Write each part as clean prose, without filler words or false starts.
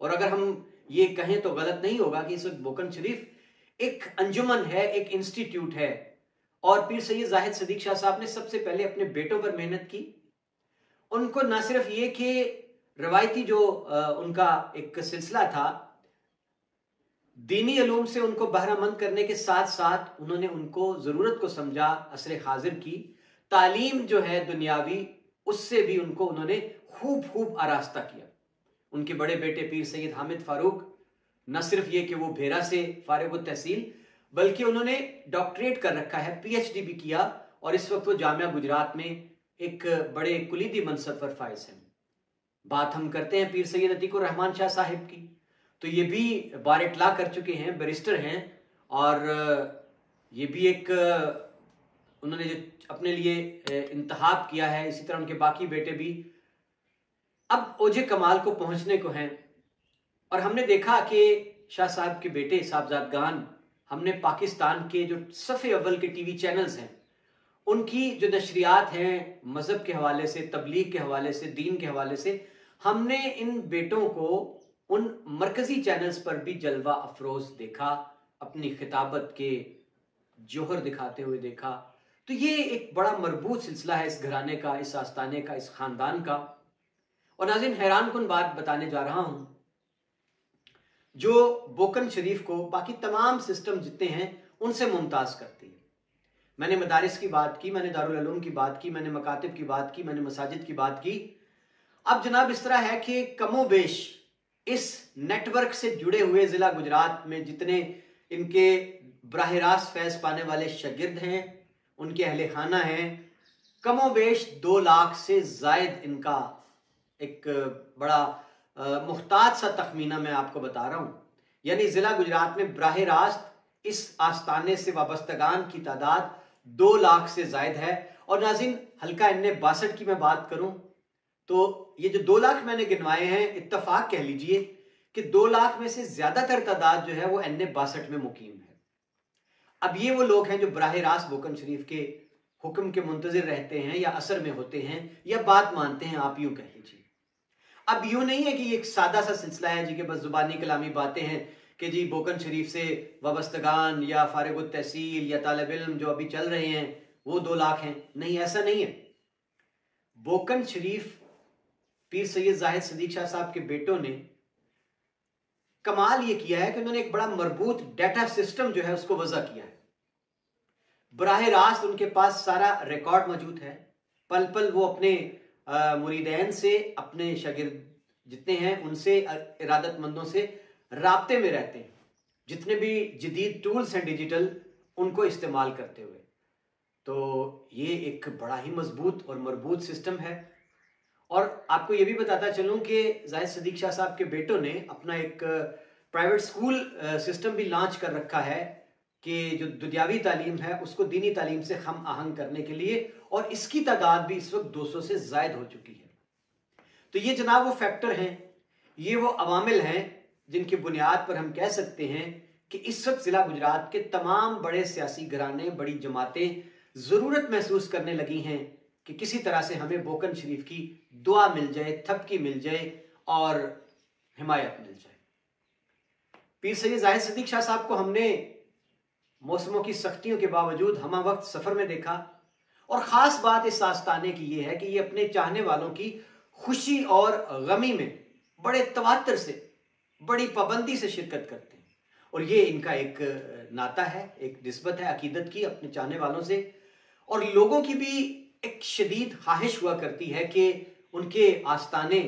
اور اگر ہم یہ کہیں تو غلط نہیں ہوگا کہ اس وقت بوکن شریف ایک انجمن ہے، ایک انسٹیٹیوٹ ہے، اور پیر سید زاہد صدیق شاہ صاحب نے سب سے پہلے اپنے بیٹوں پر محنت کی. ان کو نہ صرف یہ کہ روایتی جو ان کا ایک سلسلہ تھا دینی علوم سے ان کو بہرہ مند کرنے کے ساتھ ساتھ انہوں نے ان کو ضرورت کو سمجھا، عصر حاضر کی تعلیم جو ہے دنیاوی اس سے بھی ان کو انہوں نے خوب آراستہ کیا. ان کے بڑے بیٹے پیر سید حامد فاروق نہ صرف یہ کہ وہ بھیرا سے فارغ التحصیل بلکہ انہوں نے ڈاکٹریٹ کر رکھا ہے، پی ایچ ڈی بھی کیا، اور اس وقت وہ جامعہ گجرات میں ایک بڑے کلیدی منصب پر فائز ہیں. بات ہم کرتے ہیں پیر سید عتیق الرحمان شاہ صاحب کی، تو یہ بھی بار اطلاع کر چکے ہیں، بیرسٹر ہیں، اور یہ بھی ایک انہوں نے جو اپنے لیے انتخاب کیا ہے. اسی طرح ان کے باقی بیٹے بھی اب اوجھے کمال کو پہنچنے کو ہیں. اور ہم نے دیکھا کہ شاہ صاحب کے بیٹے صاحبزادگان، ہم نے پاکستان کے جو صف اول کے ٹی وی چینلز ہیں ان کی جو نشریات ہیں مذہب کے حوالے سے، تبلیغ کے حوالے سے، دین کے حوالے سے، ہم نے ان بیٹوں کو ان مرکزی چینلز پر بھی جلوہ افروز دیکھا، اپنی خطابت کے جوہر دکھاتے ہوئے دیکھا. تو یہ ایک بڑا مربوط سلسلہ ہے اس گھرانے کا، اس آستانے کا، اس خاندان کا. اور ناظرین حیران کن بات بتانے جا رہا ہوں، جو بوکن شریف کو باقی تمام سسٹم جتنے ہیں ان سے ممتاز کرتی ہے. میں نے مدارس کی بات کی، میں نے دارالعلوم کی بات کی، میں نے مکاتب کی بات کی، میں نے مساجد کی بات کی. اب جناب اس طرح ہے کہ کم و بیش اس نیٹ ورک سے جڑے ہوئے ضلع گجرات میں جتنے ان کے براہ راست فیض پانے والے شاگرد ہیں، ان کے اہل خانہ ہیں، کم و بیش 2 لاکھ سے زائد ان کا ایک بڑا محتاط سا تخمینہ میں آپ کو بتا رہا ہوں. یعنی ضلع گجرات میں براہ راست اس آستانے سے وابستگان کی تعداد 2 لاکھ سے زائد ہے. اور ناظرین حلقہ N62 کی میں بات کروں تو یہ جو 2 لاکھ میں نے گنوائے ہیں، اتفاق کہہ لیجئے کہ 2 لاکھ میں سے زیادہ تر تعداد جو ہے وہ N62 میں مقیم ہے. اب یہ وہ لوگ ہیں جو براہ راست بوکن شریف کے حکم کے منتظر رہتے ہیں یا اثر میں ہوتے ہیں یا بات مانتے ہیں، آپ یوں کہہ لیجیے. اب یوں نہیں ہے کہ یہ ایک سادہ سا سلسلہ ہے جی کہ بس زبانی کلامی باتیں ہیں کہ جی بوکن شریف سے وابستگان یا فارغ التحصیل یا طالب علم جو ابھی چل رہے ہیں وہ 2 لاکھ ہیں. نہیں، ایسا نہیں ہے. بوکن شریف پیر سید زاہد صدیق شاہ صاحب کے بیٹوں نے کمال یہ کیا ہے کہ انہوں نے ایک بڑا مربوط ڈیٹا سسٹم جو ہے اس کو وضع کیا ہے. براہ راست ان کے پاس سارا ریکارڈ موجود ہے، پل پل وہ اپنے مریدین سے، اپنے شاگرد جتنے ہیں ان سے، ارادت مندوں سے رابطے میں رہتے ہیں، جتنے بھی جدید ٹولز ہیں ڈیجیٹل ان کو استعمال کرتے ہوئے. تو یہ ایک بڑا ہی مضبوط اور مربوط سسٹم ہے. اور آپ کو یہ بھی بتاتا چلوں کہ زاہد صدیق شاہ صاحب کے بیٹوں نے اپنا ایک پرائیویٹ سکول سسٹم بھی لانچ کر رکھا ہے کہ جو دنیاوی تعلیم ہے اس کو دینی تعلیم سے ہم آہنگ کرنے کے لیے، اور اس کی تعداد بھی اس وقت 200 سے زائد ہو چکی ہے. تو یہ جناب وہ فیکٹر ہیں، یہ وہ عوامل ہیں جن کی بنیاد پر ہم کہہ سکتے ہیں کہ اس وقت ضلع گجرات کے تمام بڑے سیاسی گھرانے، بڑی جماعتیں ضرورت محسوس کرنے لگی ہیں کہ کسی طرح سے ہمیں بوکن شریف کی دعا مل جائے، تھپکی مل جائے اور حمایت مل جائے. پیر سید زاہد صدیق شاہ صاحب کو ہم نے موسموں کی سختیوں کے باوجود ہمہ وقت سفر میں دیکھا، اور خاص بات اس آستانے کی یہ ہے کہ یہ اپنے چاہنے والوں کی خوشی اور غمی میں بڑے تواتر سے، بڑی پابندی سے شرکت کرتے ہیں. اور یہ ان کا ایک ناطہ ہے، ایک نسبت ہے عقیدت کی اپنے چاہنے والوں سے. اور لوگوں کی بھی ایک شدید خواہش ہوا کرتی ہے کہ ان کے آستانے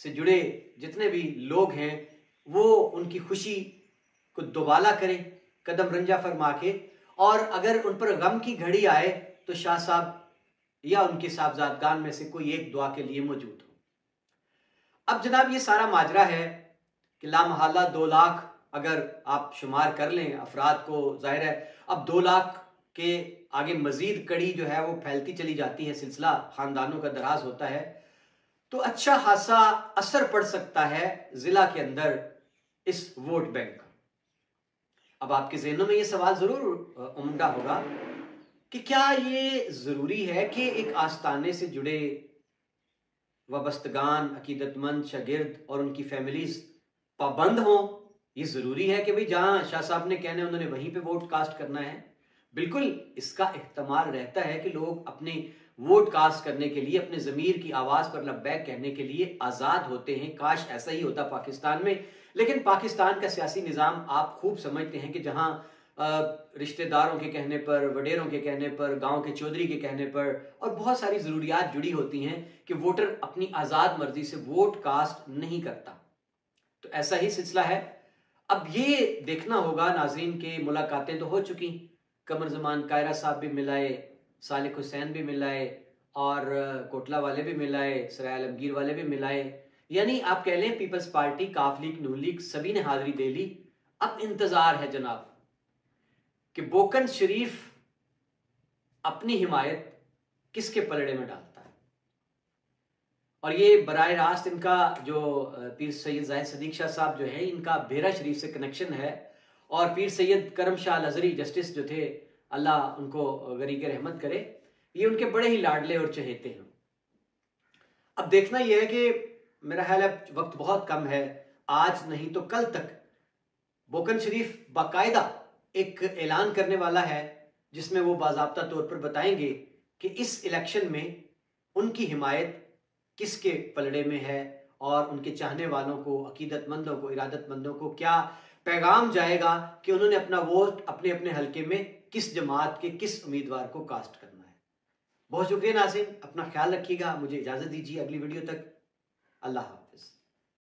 سے جڑے جتنے بھی لوگ ہیں وہ ان کی خوشی کو دوبالا کریں، قدم رنجہ فرما کے، اور اگر ان پر غم کی گھڑی آئے تو شاہ صاحب یا ان کے صاحبزادگان میں سے کوئی ایک دعا کے لیے موجود ہو. اب جناب یہ سارا ماجرا ہے کہ لامحالہ 2 لاکھ اگر آپ شمار کر لیں افراد کو، ظاہر ہے اب 2 لاکھ کے آگے مزید کڑی جو ہے وہ پھیلتی چلی جاتی ہے، سلسلہ خاندانوں کا دراز ہوتا ہے، تو اچھا خاصا اثر پڑ سکتا ہے ضلع کے اندر اس ووٹ بینک کا. اب آپ کے ذہنوں میں یہ سوال ضرور عمدہ ہوگا کہ کیا یہ ضروری ہے کہ ایک آستانے سے جڑے وابستگان، عقیدت مند، شاگرد اور ان کی فیملیز پابند ہوں. یہ ضروری ہے کہ بھئی جہاں شاہ صاحب نے کہنا ہے انہوں نے وہیں پہ ووٹ کاسٹ کرنا ہے. بالکل اس کا احتمال رہتا ہے کہ لوگ اپنے ووٹ کاسٹ کرنے کے لیے اپنے ضمیر کی آواز پر لبیک کہنے کے لیے آزاد ہوتے ہیں. کاش ایسا ہی ہوتا پاکستان میں. لیکن پاکستان کا سیاسی نظام آپ خوب سمجھتے ہیں کہ جہاں رشتہ داروں کے کہنے پر، وڈیروں کے کہنے پر، گاؤں کے چودھری کے کہنے پر اور بہت ساری ضروریات جڑی ہوتی ہیں کہ ووٹر اپنی آزاد مرضی سے ووٹ کاسٹ نہیں کرتا. تو ایسا ہی سلسلہ ہے. اب یہ دیکھنا ہوگا ناظرین کہ ملاقاتیں تو ہو چکی، قمر زمان کائرہ صاحب بھی ملائے، صالح حسین بھی ملائے اور کوٹلہ والے بھی ملائے، سرائے عالمگیر والے بھی ملائے. یعنی آپ کہہ لیں پیپلز پارٹی، کاف لیگ، نون لیگ سبھی نے حاضری دے لی. اب انتظار ہے جناب کہ بوکن شریف اپنی حمایت کس کے پلڑے میں ڈالتا ہے. اور یہ براہ راست ان کا جو پیر سید زاہد صدیق شاہ صاحب جو ہیں ان کا بیرا شریف سے کنیکشن ہے، اور پیر سید کرم شاہ الازہری جسٹس جو تھے، اللہ ان کو غریق رحمت کرے، یہ ان کے بڑے ہی لاڈلے اور چہیتے ہیں. اب دیکھنا یہ ہے کہ میرا خیال ہے وقت بہت کم ہے، آج نہیں تو کل تک بوکن شریف باقاعدہ ایک اعلان کرنے والا ہے جس میں وہ باضابطہ طور پر بتائیں گے کہ اس الیکشن میں ان کی حمایت کس کے پلڑے میں ہے، اور ان کے چاہنے والوں کو، عقیدت مندوں کو، ارادت مندوں کو کیا پیغام جائے گا کہ انہوں نے اپنا ووٹ اپنے اپنے حلقے میں کس جماعت کے کس امیدوار کو کاسٹ کرنا ہے. بہت شکریہ ناظرین، اپنا خیال رکھیے گا. مجھے اجازت دیجیے اگلی ویڈیو تک. اللہ حافظ.